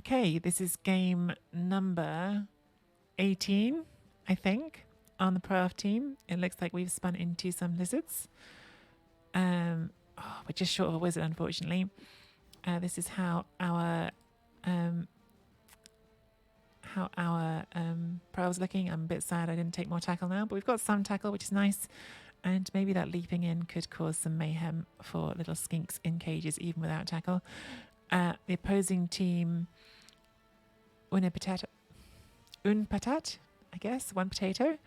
Okay, this is game number 18, I think, on the Pro-Off team. It looks like we've spun into some lizards. We're just short of a wizard, unfortunately. This is how our Pro-Off's looking. I'm a bit sad I didn't take more tackle now, but we've got some tackle, which is nice. And maybe that leaping in could cause some mayhem for little skinks in cages, even without tackle. The opposing team, un patat, I guess, one potato.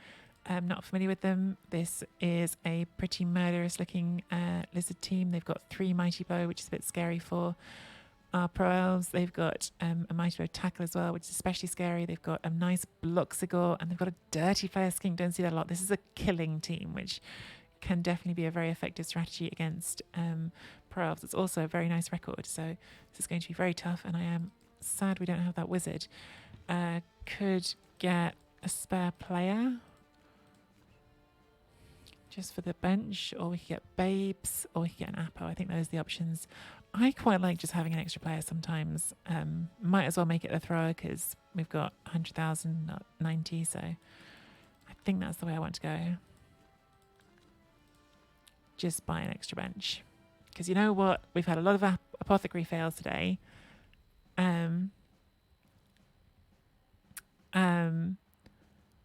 I'm not familiar with them. This is a pretty murderous looking lizard team. They've got 3 Mighty Blow, which is a bit scary for our Pro Elves. They've got a Mighty Blow tackle as well, which is especially scary. They've got a nice Bloxigor, and they've got a Dirty Flare Skink. Don't see that a lot. This is a killing team, which can definitely be a very effective strategy against Pro Elves. It's also a very nice record, so this is going to be very tough, and I am sad we don't have that wizard. Could get a spare player just for the bench, or we could get Babes, or we could get an Apo. I think those are the options. I quite like just having an extra player sometimes. Might as well make it a thrower because we've got 100,000, not 90, so I think that's the way I want to go. Just buy an extra bench. Because you know what? We've had a lot of apothecary fails today.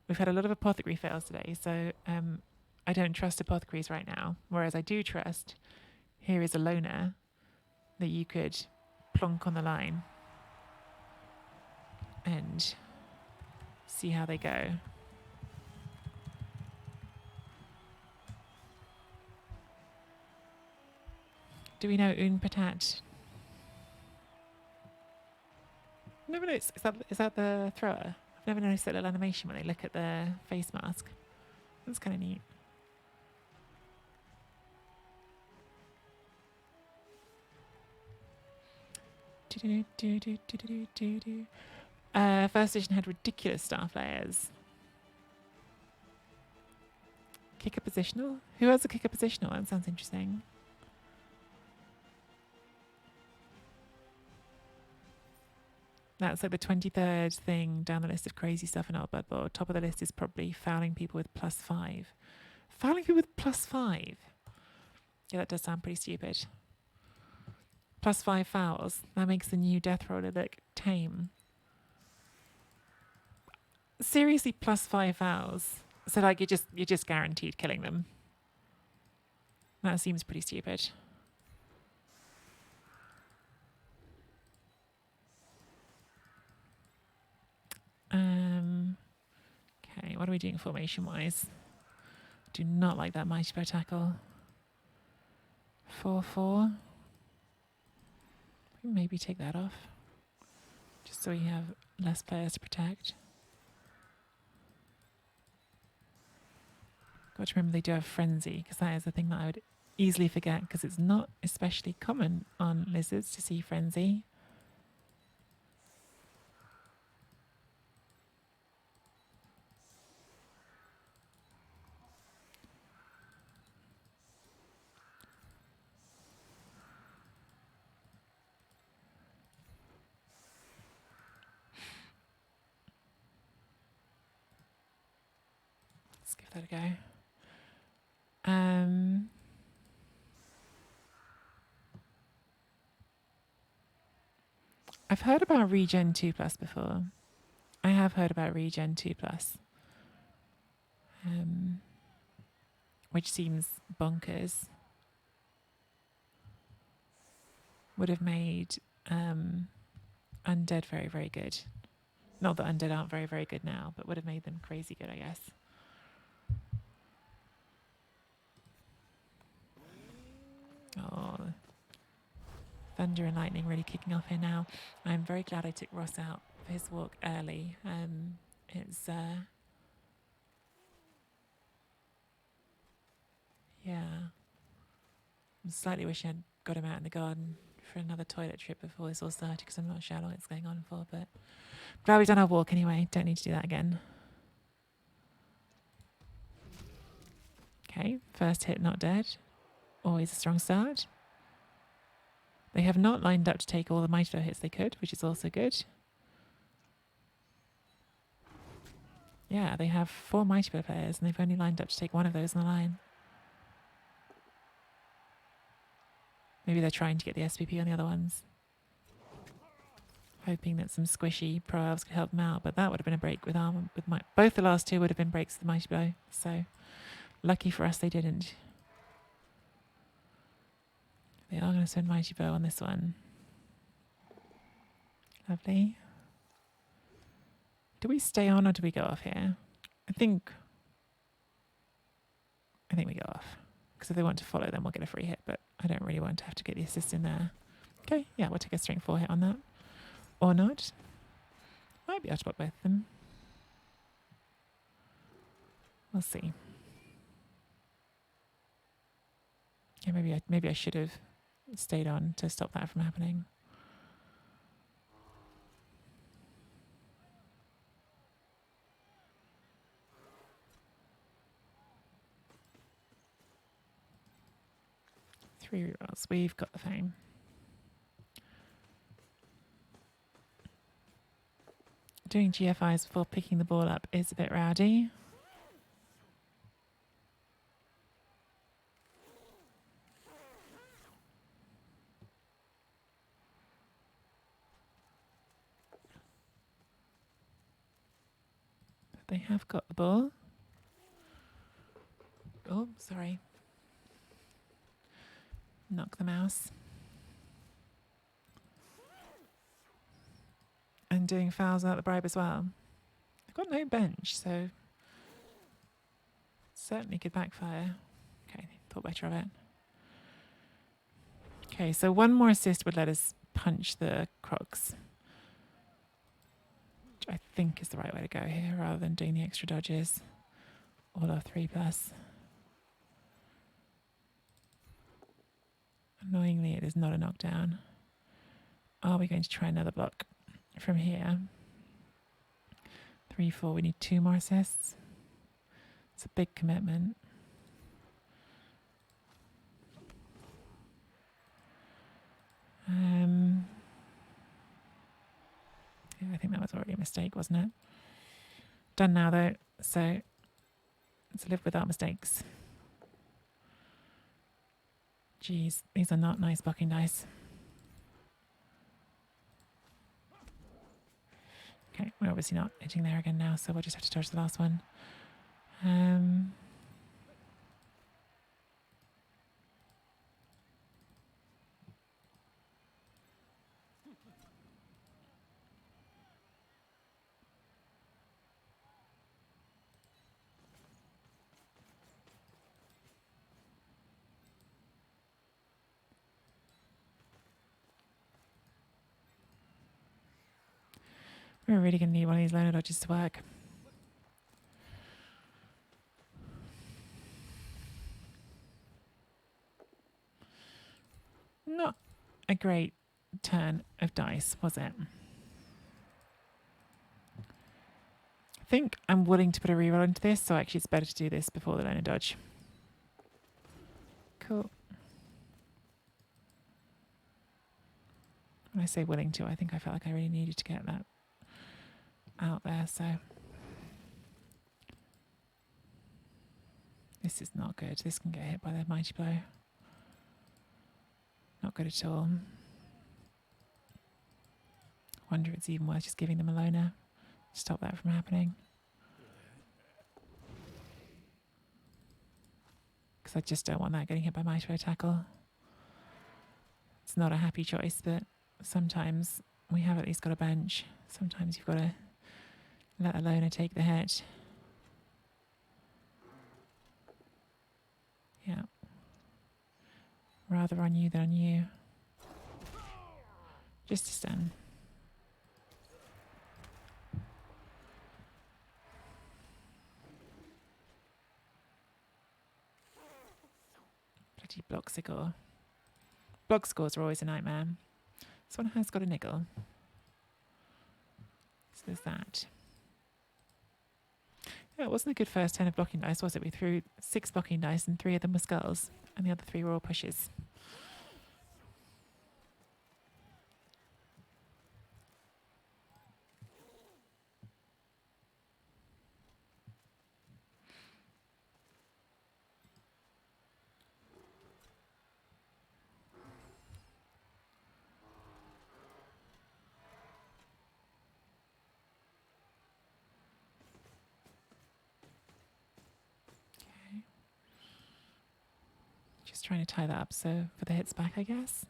We've had a lot of apothecary fails today, so I don't trust apothecaries right now. Whereas I do trust, here is a loner that you could plonk on the line and see how they go. Do we know un patat? Never noticed. Is that the thrower? I've never noticed that little animation when they look at the face mask. That's kind of neat. First edition had ridiculous staff layers. Kicker positional? Who has a kicker positional? That sounds interesting. That's like the 23rd thing down the list of crazy stuff in our Blood Bowl. Top of the list is probably fouling people with +5. Fouling people with +5? Yeah, that does sound pretty stupid. +5 fouls. That makes the new Death Roller look tame. Seriously, +5 fouls. So like you're just guaranteed killing them. That seems pretty stupid. Okay, what are we doing formation-wise? Do not like that Mighty Blow tackle. 4-4. Maybe take that off, just so we have less players to protect. Got to remember they do have Frenzy, because that is the thing that I would easily forget, because it's not especially common on lizards to see Frenzy. Let's give that a go. I've heard about Regen 2+ before. I have heard about Regen 2+. Which seems bonkers. Would have made undead very, very good. Not that undead aren't very, very good now, but would have made them crazy good, I guess. Oh, thunder and lightning really kicking off here now. I'm very glad I took Ross out for his walk early. It's yeah. I'm slightly wishing I'd got him out in the garden for another toilet trip before this all started, because I'm not sure how long it's going on for, but glad we've done our walk anyway. Don't need to do that again. Okay, first hit not dead. Always a strong start. They have not lined up to take all the Mighty Blow hits they could, which is also good. Yeah, they have 4 Mighty Blow players and they've only lined up to take one of those on the line. Maybe they're trying to get the SPP on the other ones. Hoping that some squishy Pro Elves could help them out, but that would have been a break with armor. Both the last 2 would have been breaks with the Mighty Blow, so lucky for us they didn't. They are going to send Mighty Blow on this one. Lovely. Do we stay on or do we go off here? I think we go off. Because if they want to follow, then we'll get a free hit, but I don't really want to have to get the assist in there. Okay, yeah, we'll take a strength 4 hit on that. Or not. Might be able to block both of them. We'll see. Yeah, maybe I should have stayed on to stop that from happening. Three rerolls. We've got the fame. Doing GFIs before picking the ball up is a bit rowdy. But they have got the ball. Oh, sorry. Knock the mouse. And doing fouls without the bribe as well. They've got no bench, so certainly could backfire. Okay, thought better of it. Okay, so one more assist would let us punch the Crocs. Which I think is the right way to go here, rather than doing the extra dodges. All of 3+. Annoyingly, it is not a knockdown. Are we going to try another block from here? 3, 4. We need 2 more assists. It's a big commitment. Yeah, I think that was already a mistake, wasn't it? Done now, though. So let's live without mistakes. Jeez, these are not nice blocking dice. Okay, we're obviously not hitting there again now, so we'll just have to dodge the last one. We're really going to need one of these loner dodges to work. Not a great turn of dice, was it? I think I'm willing to put a reroll into this, so actually it's better to do this before the loner dodge. Cool. When I say willing to, I think I felt like I really needed to get that out there, so this is not good. This can get hit by the Mighty Blow. Not good at all. Wonder if it's even worth just giving them a loner to stop that from happening. Because I just don't want that getting hit by Mighty Blow tackle. It's not a happy choice, but sometimes we have at least got a bench. Sometimes you've got to let a loner take the hit. Yeah. Rather on you than on you. Just a stun. Bloody block score. Block scores are always a nightmare. This one has got a niggle. So there's that. Yeah, it wasn't a good first turn of blocking dice, was it? We threw 6 blocking dice and 3 of them were skulls, and the other 3 were all pushes. trying to tie that up so for the hits back, I guess.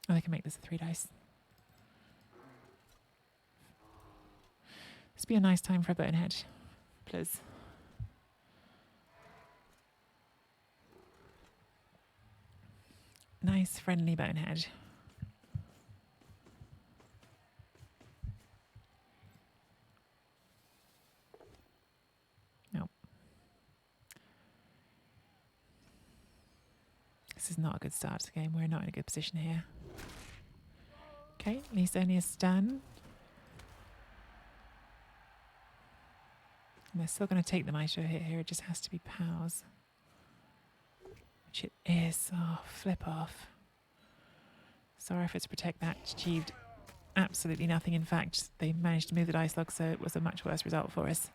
Oh, they can make this a 3 dice. This would be a nice time for a bonehead, please. Nice, friendly bonehead. Nope. This is not a good start to the game. We're not in a good position here. Okay, at least only a stun. And they're still going to take the Maestro hit here. It just has to be POWs. Which it is. Oh, flip off. So our efforts to protect that achieved absolutely nothing. In fact, they managed to move the dice log, so it was a much worse result for us.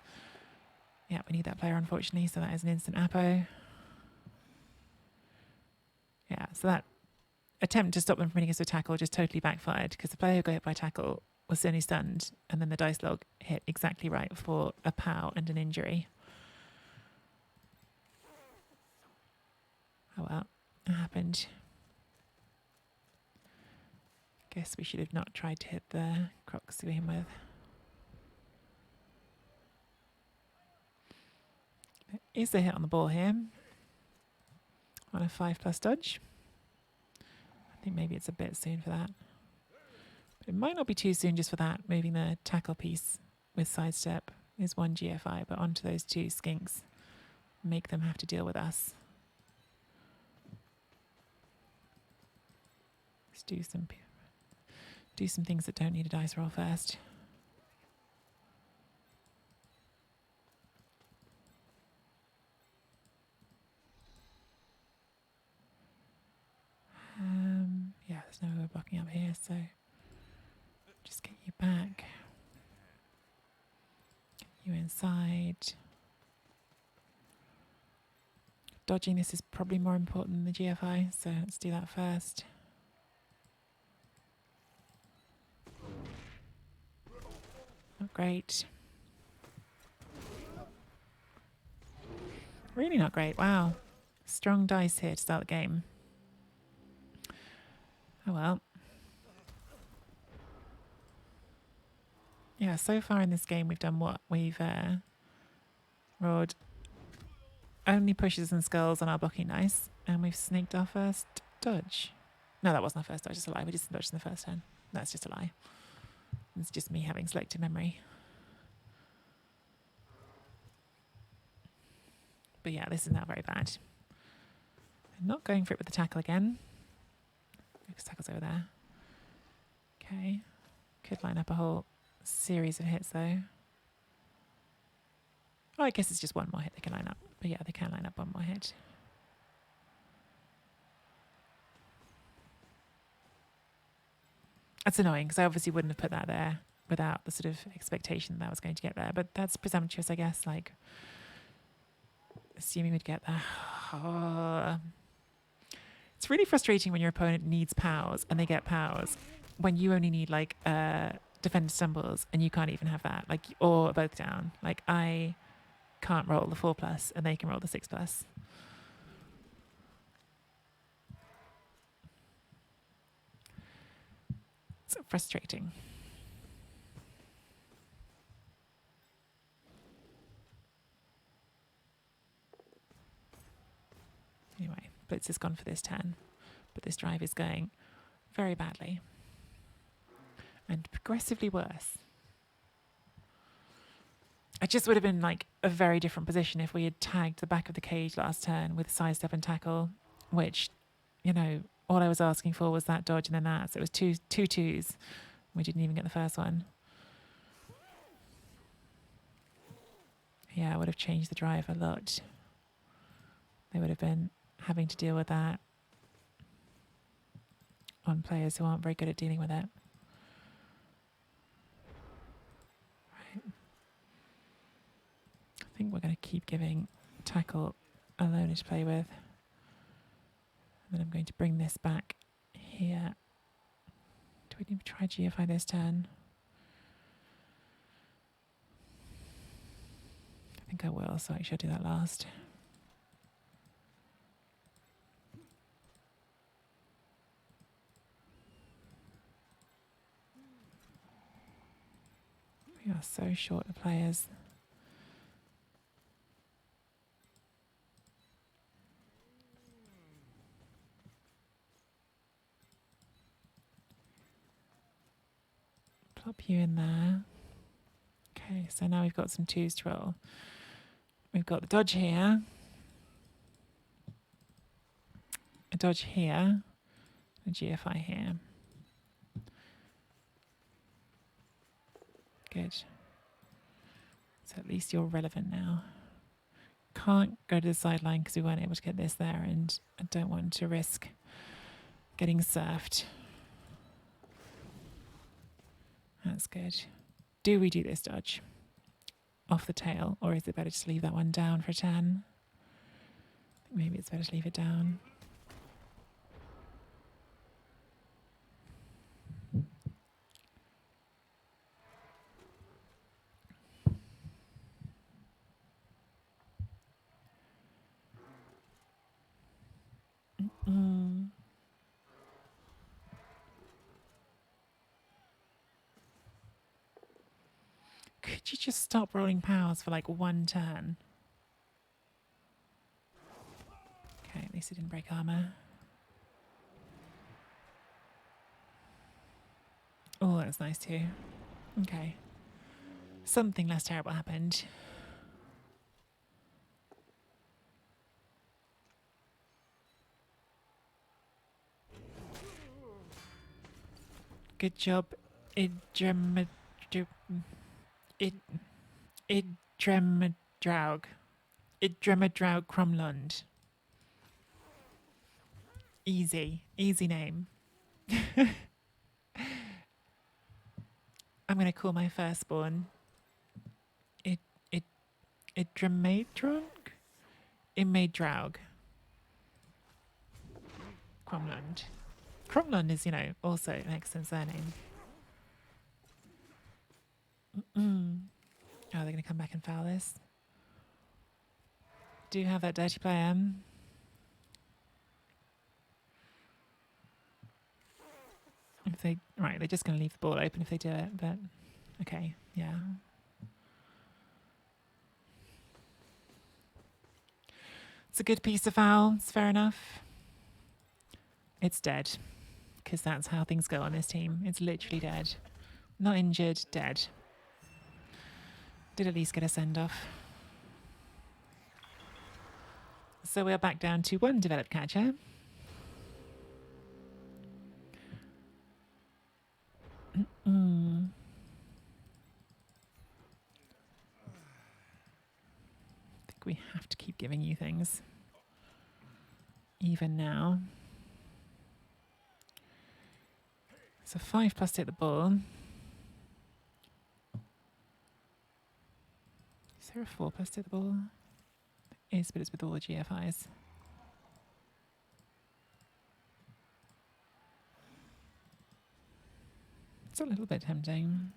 Yeah, we need that player, unfortunately, so that is an instant Apo. Yeah, so that attempt to stop them from hitting us with tackle just totally backfired because the player who got hit by tackle was only stunned, and then the dice log hit exactly right for a POW and an injury. Oh well, it happened. Guess we should have not tried to hit the crocs to begin with. There is a hit on the ball here on a 5+ dodge. I think maybe it's a bit soon for that. But it might not be too soon just for that. Moving the tackle piece with sidestep is 1 GFI, but onto those 2 skinks. Make them have to deal with us. Let's do some things that don't need a dice roll first. Yeah, there's no way blocking up here, so just get you back. Get you inside. Dodging this is probably more important than the GFI, so let's do that first. Not great. Really not great. Wow. Strong dice here to start the game. Oh well. Yeah, so far in this game we've done what? We've rolled only pushes and skulls on our blocking dice, and we've sneaked our first dodge. No, that wasn't our first dodge, it's a lie. We just dodged in the first turn. That's just a lie. It's just me having selective memory. But yeah, this is now very bad. I'm not going for it with the tackle again. Because tackle's over there. Okay. Could line up a whole series of hits though. Oh, I guess it's just one more hit they can line up. But yeah, they can line up one more hit. That's annoying because I obviously wouldn't have put that there without the sort of expectation that I was going to get there. But that's presumptuous, I guess, like assuming we'd get there. Oh. It's really frustrating when your opponent needs POWs and they get POWs when you only need like defender stumbles and you can't even have that, like, or both down. Like I can't roll the 4+ and they can roll the 6+. So frustrating. Anyway, Blitz is gone for this turn, but this drive is going very badly and progressively worse. It just would have been like a very different position if we had tagged the back of the cage last turn with sidestep and tackle, which, you know, all I was asking for was that dodge and then that. So it was two twos. We didn't even get the first one. Yeah, it would have changed the drive a lot. They would have been having to deal with that on players who aren't very good at dealing with it. Right. I think we're going to keep giving tackle a loner to play with. And then I'm going to bring this back here. Do we need to try GFI this turn? I think I will, so I should do that last. We are so short of players. Plop you in there. Okay, so now we've got some twos to roll. We've got the dodge here, a dodge here, a GFI here. Good. So at least you're relevant now. Can't go to the sideline because we weren't able to get this there, and I don't want to risk getting surfed. That's good. Do we do this dodge off the tail, or is it better to leave that one down for a 10? I think maybe it's better to leave it down. Could you just stop rolling powers for like one turn? Okay, at least it didn't break armor. Oh, that was nice too. Okay. Something less terrible happened. Good job, Idremadraug. Idremadraug Cromlund. Easy name. I'm going to call my firstborn Idremadraug? Imadraug. Cromlund. Cromlund is, also an excellent surname. Oh, they're going to come back and foul this. Do you have that dirty player? They're just going to leave the ball open if they do it, but okay, yeah. It's a good piece of foul, it's fair enough. It's dead, because that's how things go on this team. It's literally dead. Not injured, dead. Did at least get a send-off. So we are back down to one developed catcher. I think we have to keep giving you things. Even now. So 5+ to hit the ball. Is there a 4+ to hit the ball? There is, but it's with all the GFIs. It's a little bit tempting.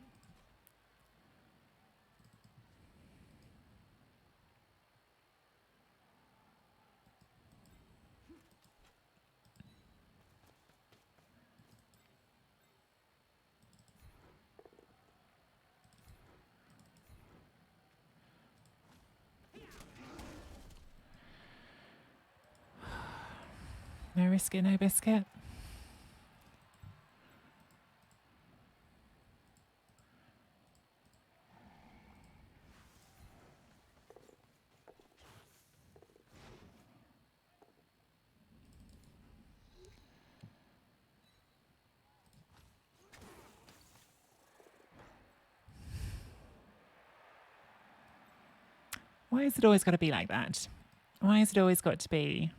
No risk it, no biscuit. Why has it always got to be like that? Why has it always got to be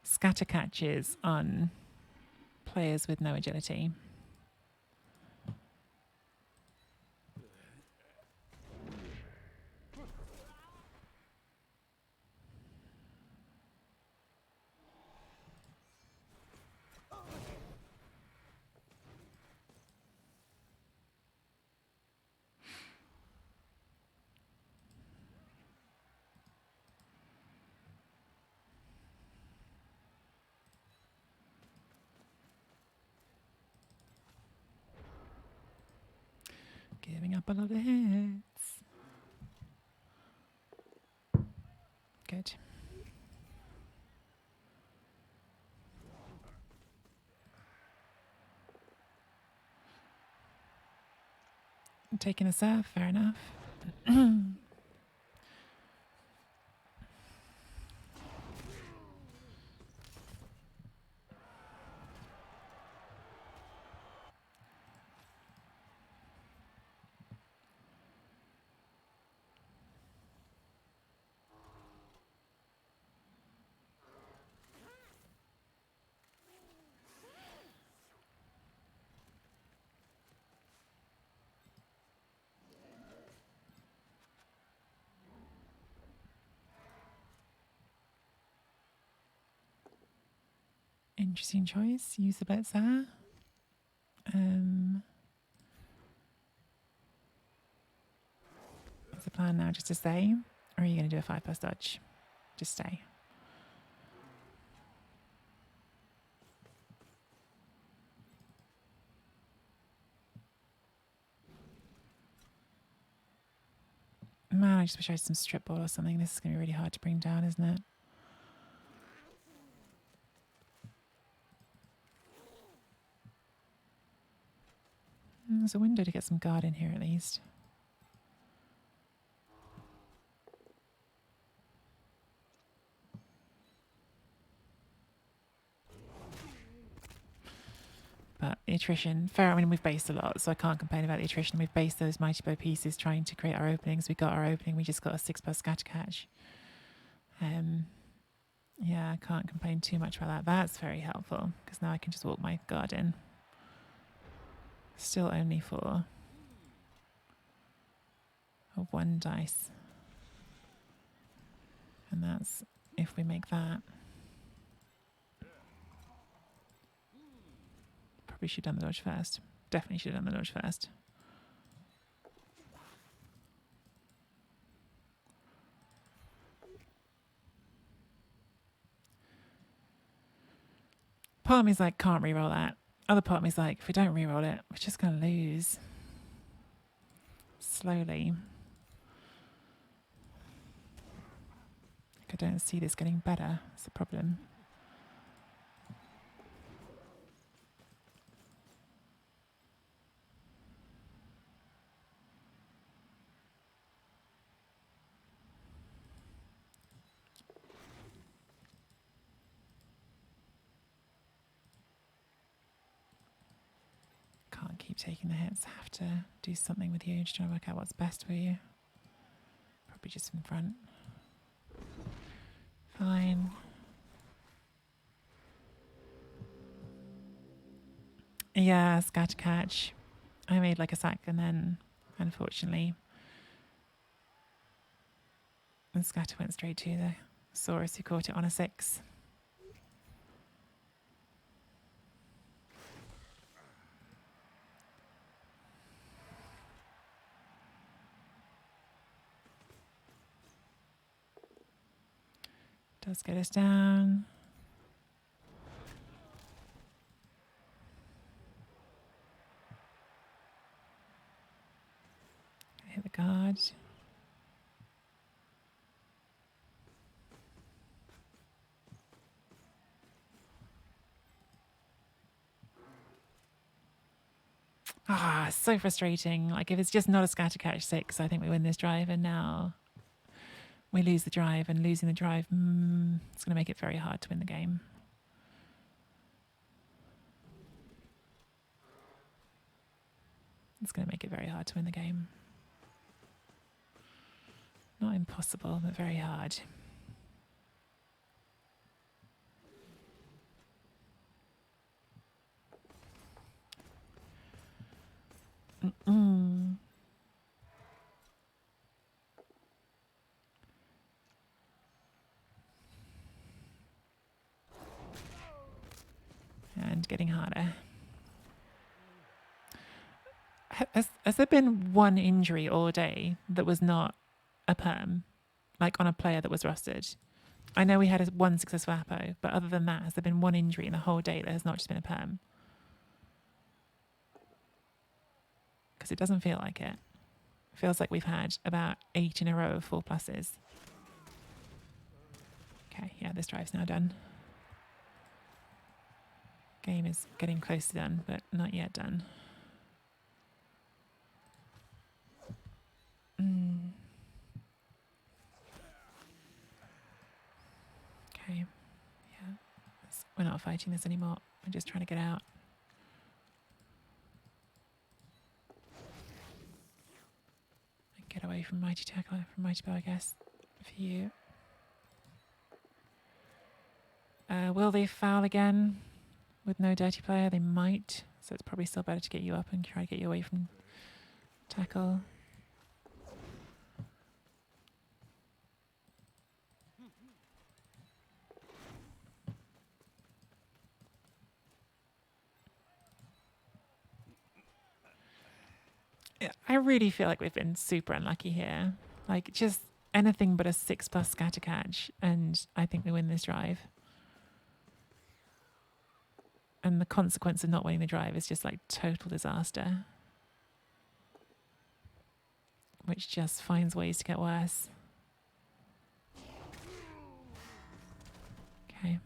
scatter catches on players with no agility? Couple of hits. Good. Taking a serve, fair enough. Interesting choice. Use the bits there. What's the plan now? Just to stay? Or are you going to do a 5+ dodge? Just stay. Man, I just wish I had some strip ball or something. This is going to be really hard to bring down, isn't it? There's a window to get some guard in here at least. But the attrition, fair, I mean, we've based a lot, so I can't complain about the attrition. We've based those mighty bow pieces trying to create our openings. We got our opening, we just got a 6+ scatter catch. Yeah, I can't complain too much about that. That's very helpful, because now I can just walk my guard in. Still only 4. Of 1 dice. And that's if we make that. Probably should have done the dodge first. Definitely should have done the dodge first. Part of me's like, can't reroll that. Other part of me's like, if we don't reroll it, we're just going to lose. Slowly. I don't see this getting better. That's the problem. Can't keep taking the hits. Have to do something with you. Just trying to work out what's best for you. Probably just in front. Fine. Yeah, scatter catch. I made like a sack and then, unfortunately, the scatter went straight to the Saurus who caught it on a 6. Does get us down. Hit the guard. Ah, so frustrating. Like, if it's just not a scatter catch 6, I think we win this drive, and now we lose the drive, and losing the drive, it's going to make it very hard to win the game. It's going to make it very hard to win the game. Not impossible, but very hard. And getting harder. Has there been one injury all day that was not a perm? Like on a player that was rusted? I know we had one successful Apo, but other than that, has there been one injury in the whole day that has not just been a perm? Because it doesn't feel like it. Feels like we've had about 8 in a row of 4+s. Okay, yeah, this drive's now done. Game is getting close to done, but not yet done. Okay, yeah. We're not fighting this anymore. We're just trying to get out. And get away from Mighty Tackler, from Mighty Bow, I guess, for you. Will they foul again with no dirty player? They might. So it's probably still better to get you up and try to get you away from tackle. I really feel like we've been super unlucky here. Like, just anything but a 6+ scatter catch, and I think we win this drive. And the consequence of not winning the drive is just like total disaster, which just finds ways to get worse. Okay.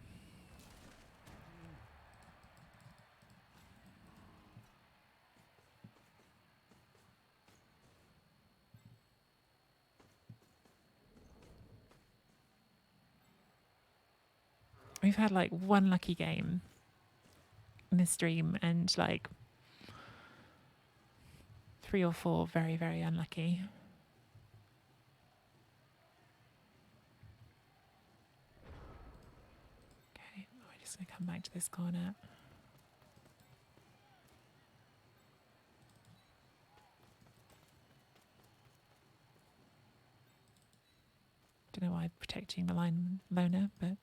We've had like one lucky game in this stream and like 3 or 4 very, very unlucky. Okay, we're just going to come back to this corner. Don't know why I'm protecting the line loner, but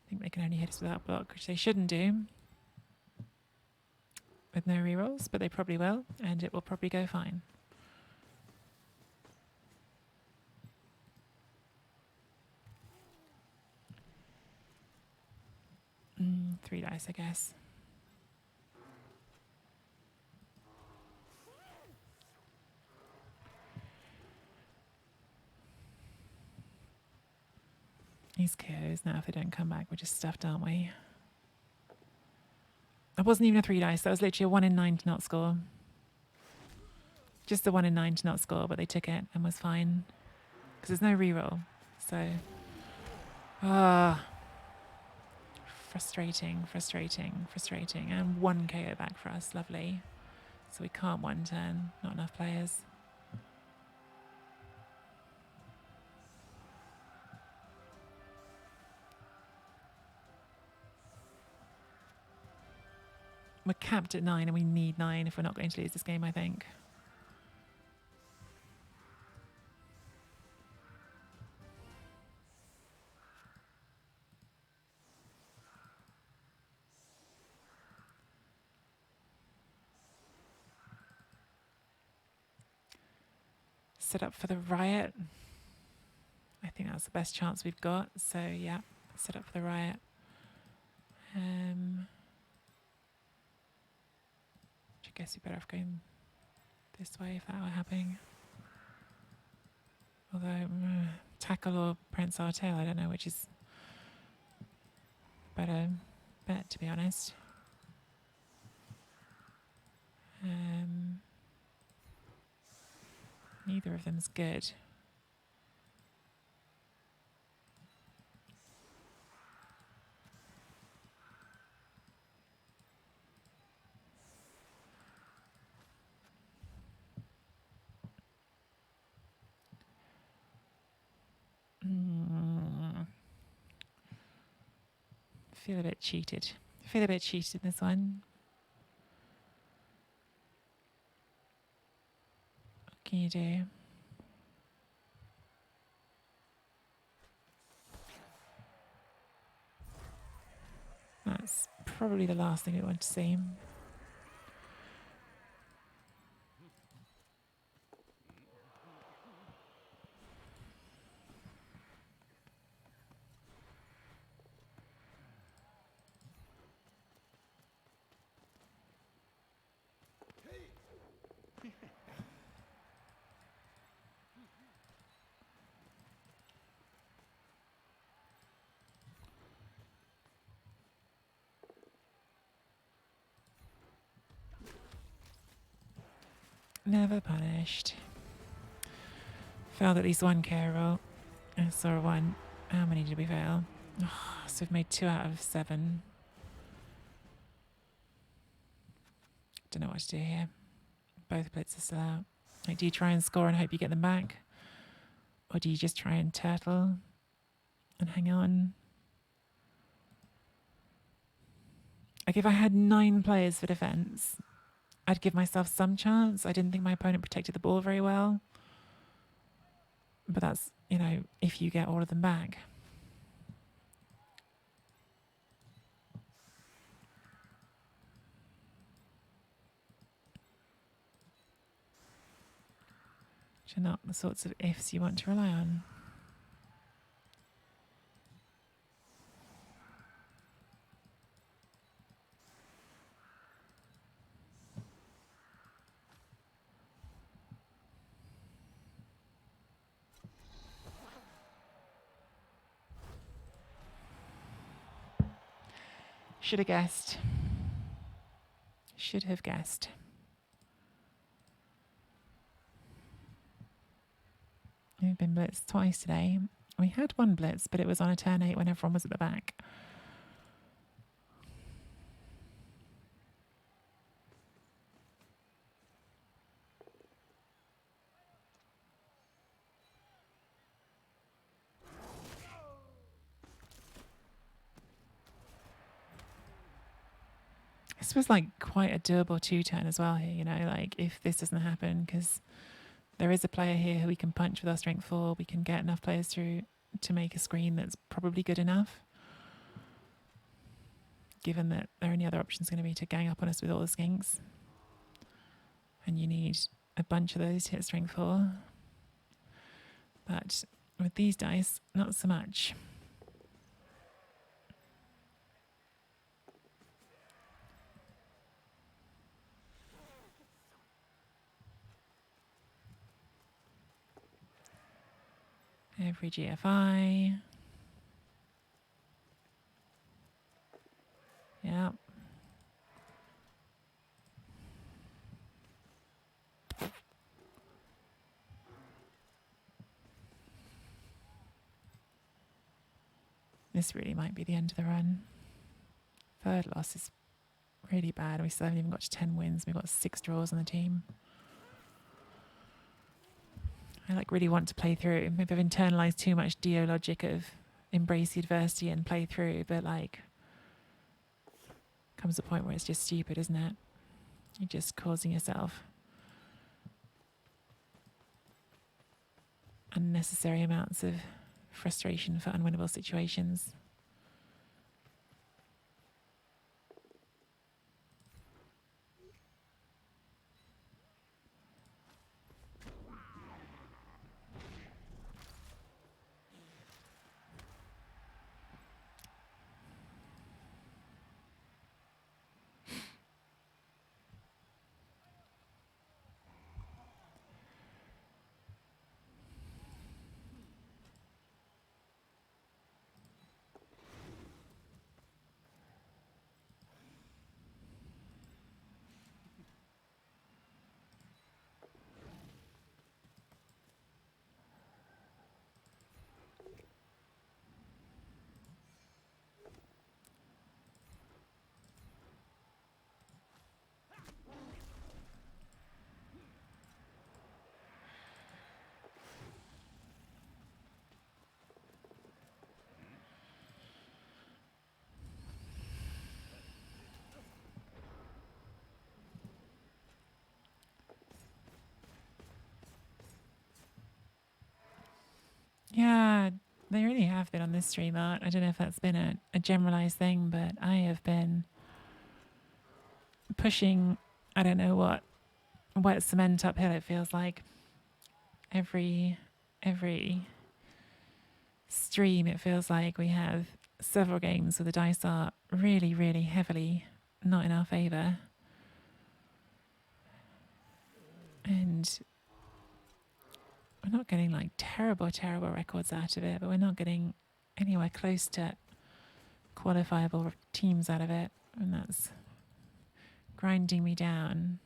I think they can only hit us without block, which they shouldn't do. With no rerolls, but they probably will, and it will probably go fine. 3 dice, I guess. These KOs now, if they don't come back, we're just stuffed, aren't we? It wasn't even a 3 dice. That was literally a 1 in 9 to not score. Just a 1 in 9 to not score, but they took it and was fine. Because there's no reroll. So, frustrating, frustrating, frustrating. And 1 KO back for us. Lovely. So we can't 1 turn. Not enough players. We're capped at 9 and we need 9 if we're not going to lose this game, I think. Set up for the riot. I think that's the best chance we've got. So yeah, set up for the riot. I guess you're better off going this way if that were happening. Although, tackle or prehensile tail, I don't know which is better bet, to be honest. Neither of them's good. Feel a bit cheated. Feel a bit cheated in this one. What can you do? That's probably the last thing we want to see. Never punished. Failed at least one care roll. I saw a 1. How many did we fail? Oh, so we've made 2 out of 7. Don't know what to do here. Both blitz are still out. Like, do you try and score and hope you get them back? Or do you just try and turtle and hang on? Like, if I had 9 players for defence, I'd give myself some chance. I didn't think my opponent protected the ball very well. But that's, you know, if you get all of them back. Which are not the sorts of ifs you want to rely on. Should have guessed. Should have guessed. We've been blitzed twice today. We had 1 blitz, but it was on a turn 8 when everyone was at the back. This was like quite a doable 2-turn as well here, you know, like if this doesn't happen, because there is a player here who we can punch with our strength 4. We can get enough players through to make a screen that's probably good enough. Given that their only other option is going to be to gang up on us with all the skinks. And you need a bunch of those to hit strength 4. But with these dice, not so much. Every GFI. Yeah. This really might be the end of the run. 3rd loss is really bad. We still haven't even got to 10 wins. We've got 6 draws on the team. I like really want to play through. Maybe I've internalized too much DO logic of embrace the adversity and play through, but like comes a point where it's just stupid, isn't it? You're just causing yourself unnecessary amounts of frustration for unwinnable situations. Yeah, they really have been on this stream, Art. I don't know if that's been a generalized thing, but I have been pushing, I don't know what, wet cement uphill, it feels like. Every stream, it feels like we have several games where the dice are really, really heavily not in our favour. And we're not getting like terrible, terrible records out of it, but we're not getting anywhere close to qualifiable teams out of it. And that's grinding me down.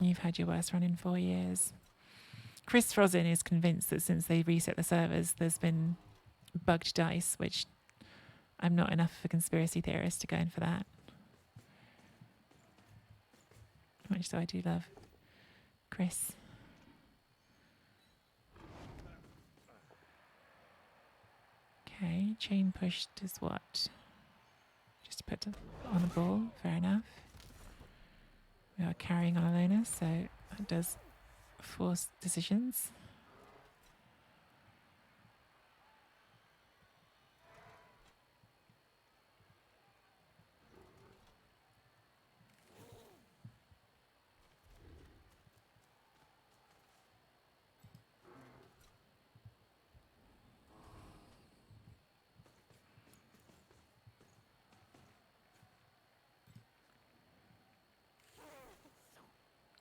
You've had your worst run in 4 years. Chris Frozen is convinced that since they reset the servers, there's been bugged dice, which I'm not enough of a conspiracy theorist to go in for that. Much so I do love Chris. Okay, chain pushed is what? Just to put on the ball, fair enough. We are carrying on Alona, so that does force decisions.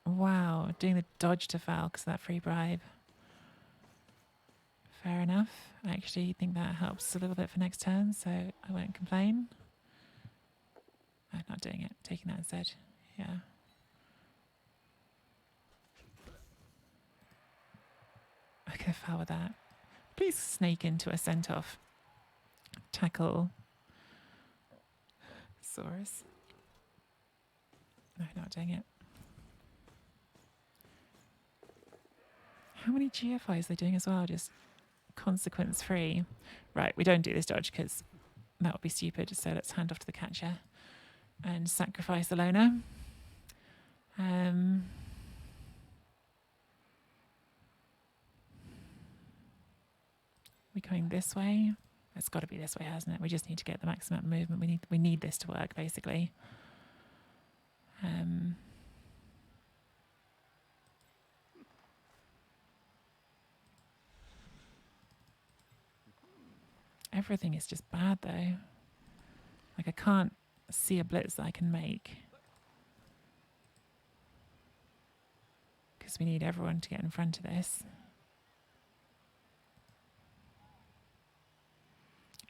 Wow, doing the dodge to foul because of that free bribe. Fair enough. I actually think that helps a little bit for next turn, so I won't complain. I'm not doing it, taking that instead. Yeah. I could have foul with that. Please snake into a sent off. Tackle. Saurus. No, not doing it. How many GFIs are they doing as well? Just consequence free. Right, we don't do this dodge because that would be stupid. So let's hand off to the catcher and sacrifice the loner. We going this way? It's got to be this way, hasn't it? We just need to get the maximum movement. We need this to work, basically. Everything is just bad, though. Like, I can't see a blitz that I can make. Because we need everyone to get in front of this.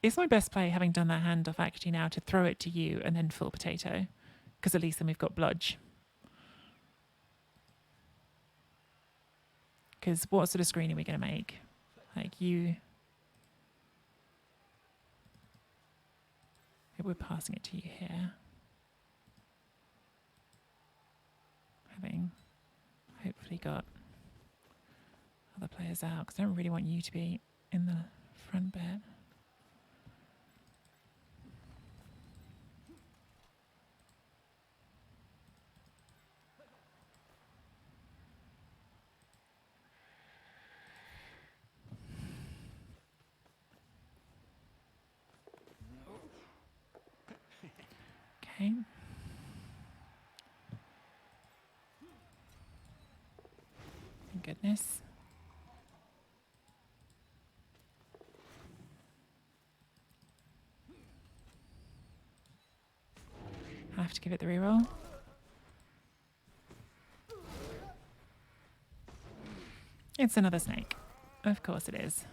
Is my best play, having done that handoff actually now, to throw it to you and then full potato? Because at least then we've got bludge. Because what sort of screen are we going to make? Like you... We're passing it to you here. Having hopefully got other players out, because I don't really want you to be in the front bit. Okay. Thank goodness. I have to give it the reroll. It's another snake. Of course it is.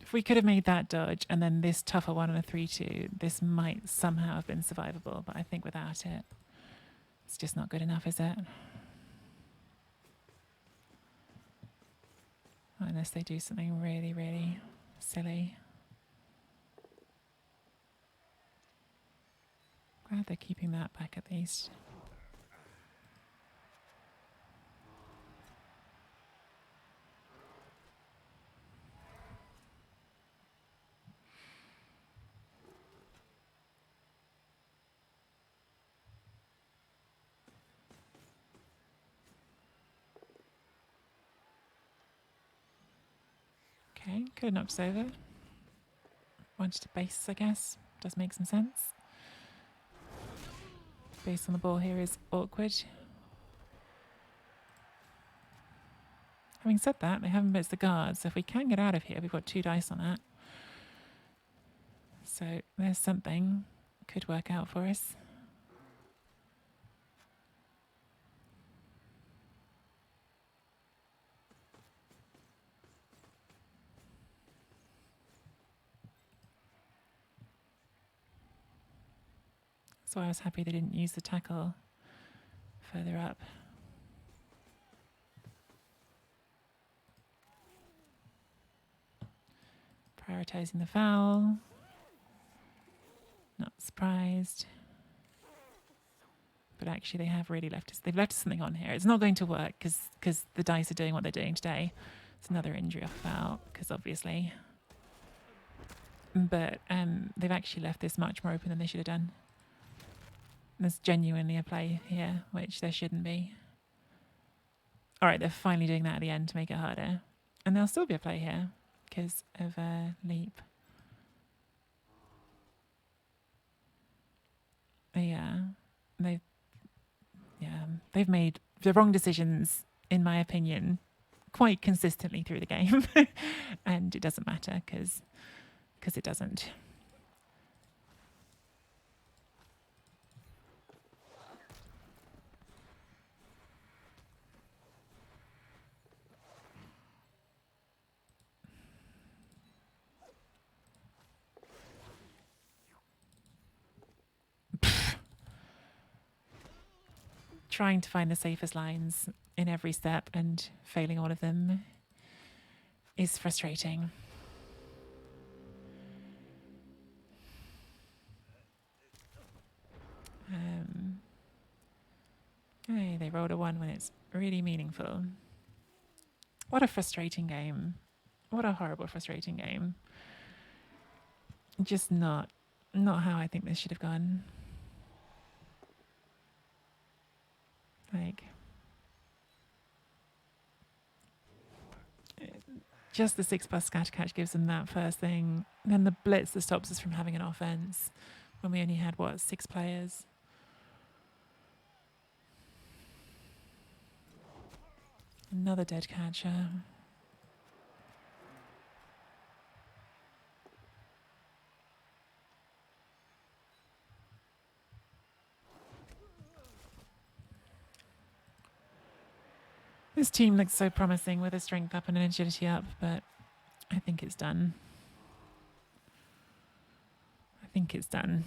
If we could have made that dodge and then this tougher one on a 3-2, this might somehow have been survivable, but I think without it, it's just not good enough, is it? Unless they do something really, really silly. Glad they're keeping that back at least. Okay, could have knocked us over. Wanted to base, I guess. Does make some sense. Base on the ball here is awkward. Having said that, they haven't blitzed the guards, so if we can get out of here, we've got 2 dice on that. So there's something could work out for us. So I was happy they didn't use the tackle further up. Prioritising the foul. Not surprised. But actually they have really left us. They've left us something on here. It's not going to work because the dice are doing what they're doing today. It's another injury off foul because obviously. But they've actually left this much more open than they should have done. There's genuinely a play here, which there shouldn't be. All right, they're finally doing that at the end to make it harder. And there'll still be a play here because of a leap. Yeah, they've made the wrong decisions, in my opinion, quite consistently through the game. And it doesn't matter because it doesn't. Trying to find the safest lines in every step and failing all of them is frustrating. Hey, they rolled a 1 when it's really meaningful. What a frustrating game. What a horrible, frustrating game. Just not how I think this should have gone. Like, just the 6+ scatter catch gives them that first thing. Then the blitz that stops us from having an offense when we only had, 6 players. Another dead catcher. This team looks so promising with a strength up and an agility up, but I think it's done. I think it's done.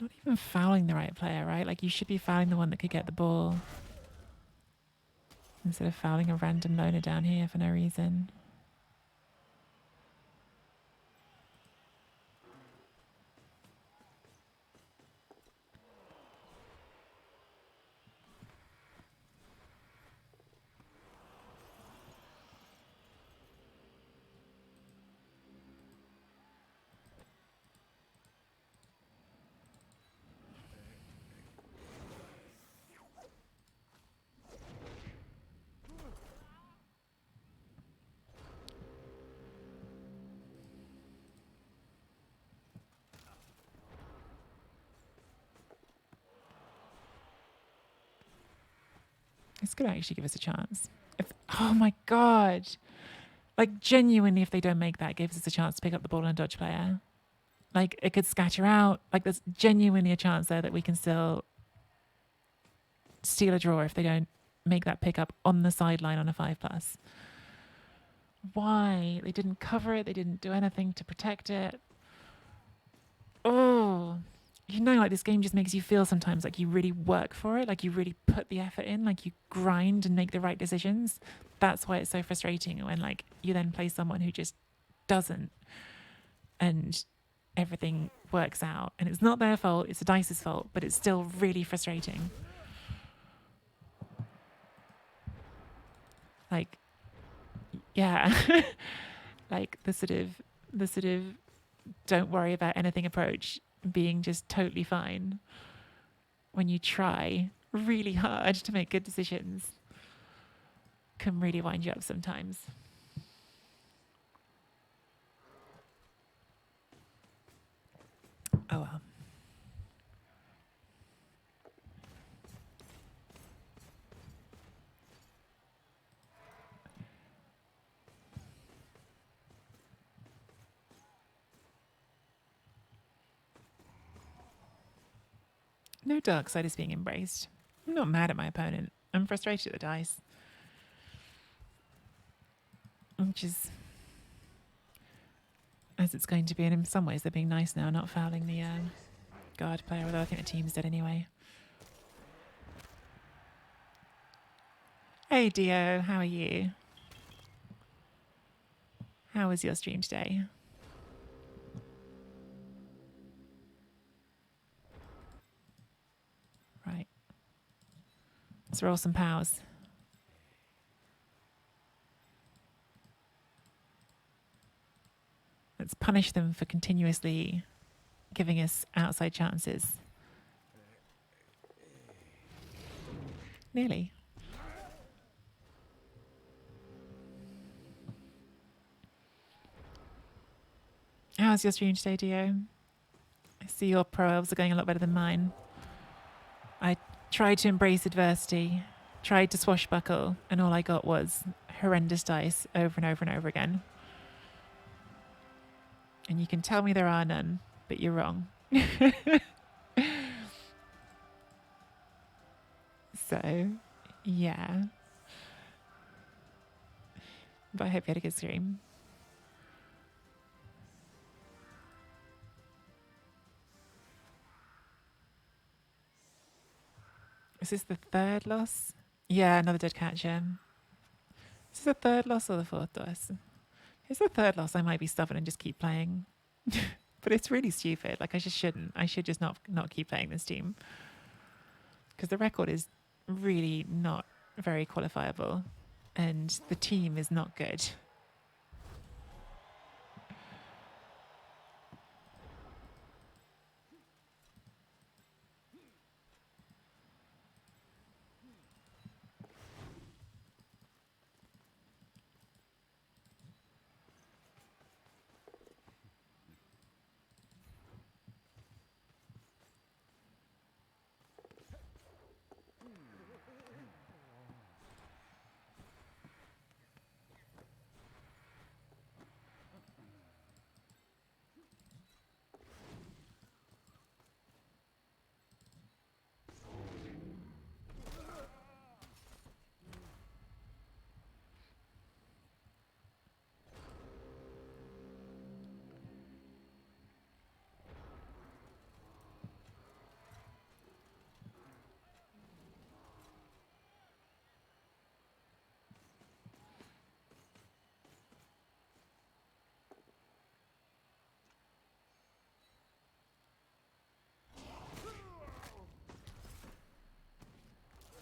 Not even fouling the right player, right? Like, you should be fouling the one that could get the ball instead of fouling a random loner down here for no reason. This could actually give us a chance. Oh my God. Like, genuinely, if they don't make that, it gives us a chance to pick up the ball and dodge player. Like, it could scatter out. Like, there's genuinely a chance there that we can still steal a draw if they don't make that pickup on the sideline on a 5+. Why? They didn't cover it. They didn't do anything to protect it. Oh, like, this game just makes you feel sometimes like you really work for it, like you really put the effort in, like you grind and make the right decisions. That's why it's so frustrating when, like, you then play someone who just doesn't and everything works out. And it's not their fault, it's the dice's fault, but it's still really frustrating. Like, yeah. Like the sort of don't worry about anything approach being just totally fine when you try really hard to make good decisions can really wind you up sometimes. Oh well. No dark side is being embraced. I'm not mad at my opponent. I'm frustrated at the dice. Which is as it's going to be, and in some ways they're being nice now, not fouling the guard player, although I think the team's dead anyway. Hey Dio, how are you? How was your stream today? Right. Let's roll some powers. Let's punish them for continuously giving us outside chances. Nearly. How's your stream today, Dio? I see your pro elves are going a lot better than mine. I tried to embrace adversity, tried to swashbuckle, and all I got was horrendous dice over and over and over again. And you can tell me there are none, but you're wrong. So, yeah. But I hope you had a good stream. Is this the third loss? Yeah, another dead catcher. Is this the third loss or the fourth loss? If it's the third loss, I might be stubborn and just keep playing. But it's really stupid. Like, I just shouldn't. I should just not keep playing this team. Because the record is really not very qualifiable. And the team is not good.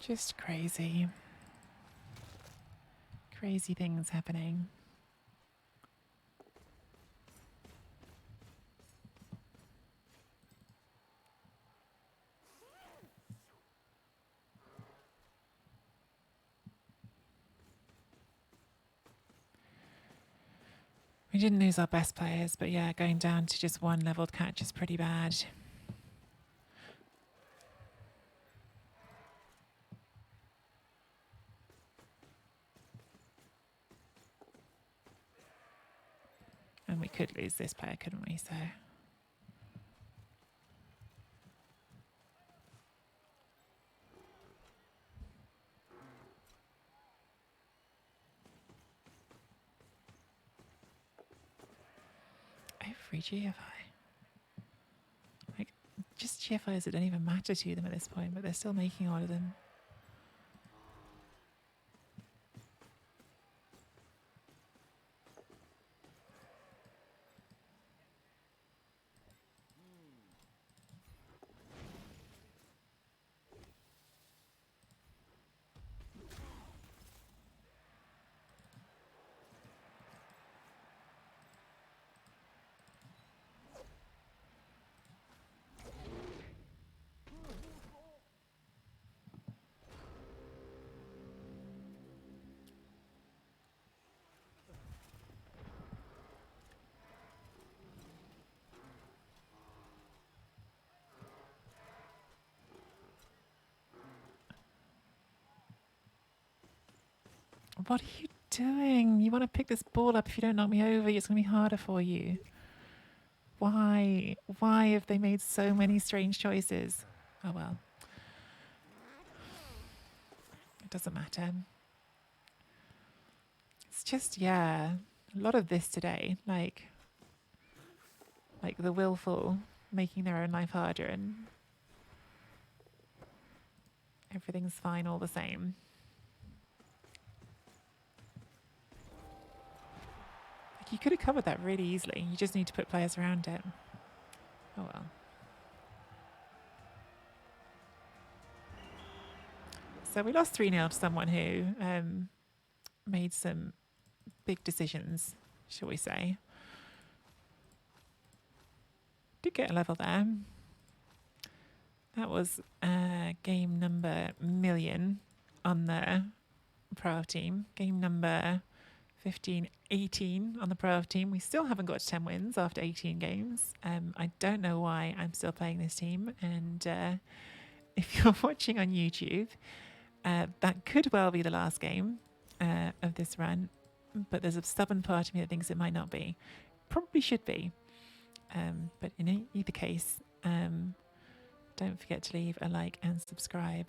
Just crazy. Crazy things happening. We didn't lose our best players, but yeah, going down to just one leveled catch is pretty bad. And we could lose this player, couldn't we? So every GFI. Like, just GFIs that don't even matter to them at this point, but they're still making all of them. What are you doing? You want to pick this ball up. If you don't knock me over, it's going to be harder for you. Why? Why have they made so many strange choices? Oh well. It doesn't matter. It's just, yeah, a lot of this today. Like the willful making their own life harder and everything's fine all the same. Like you could have covered that really easily. You just need to put players around it. Oh well. So we lost 3-0 to someone who made some big decisions, shall we say. Did get a level there. That was game number million on the Pro team. Game number 15-18 on the Pro team. We still haven't got to 10 wins after 18 games. I don't know why I'm still playing this team. And if you're watching on YouTube, that could well be the last game of this run. But there's a stubborn part of me that thinks it might not be. Probably should be. But in either case, don't forget to leave a like and subscribe.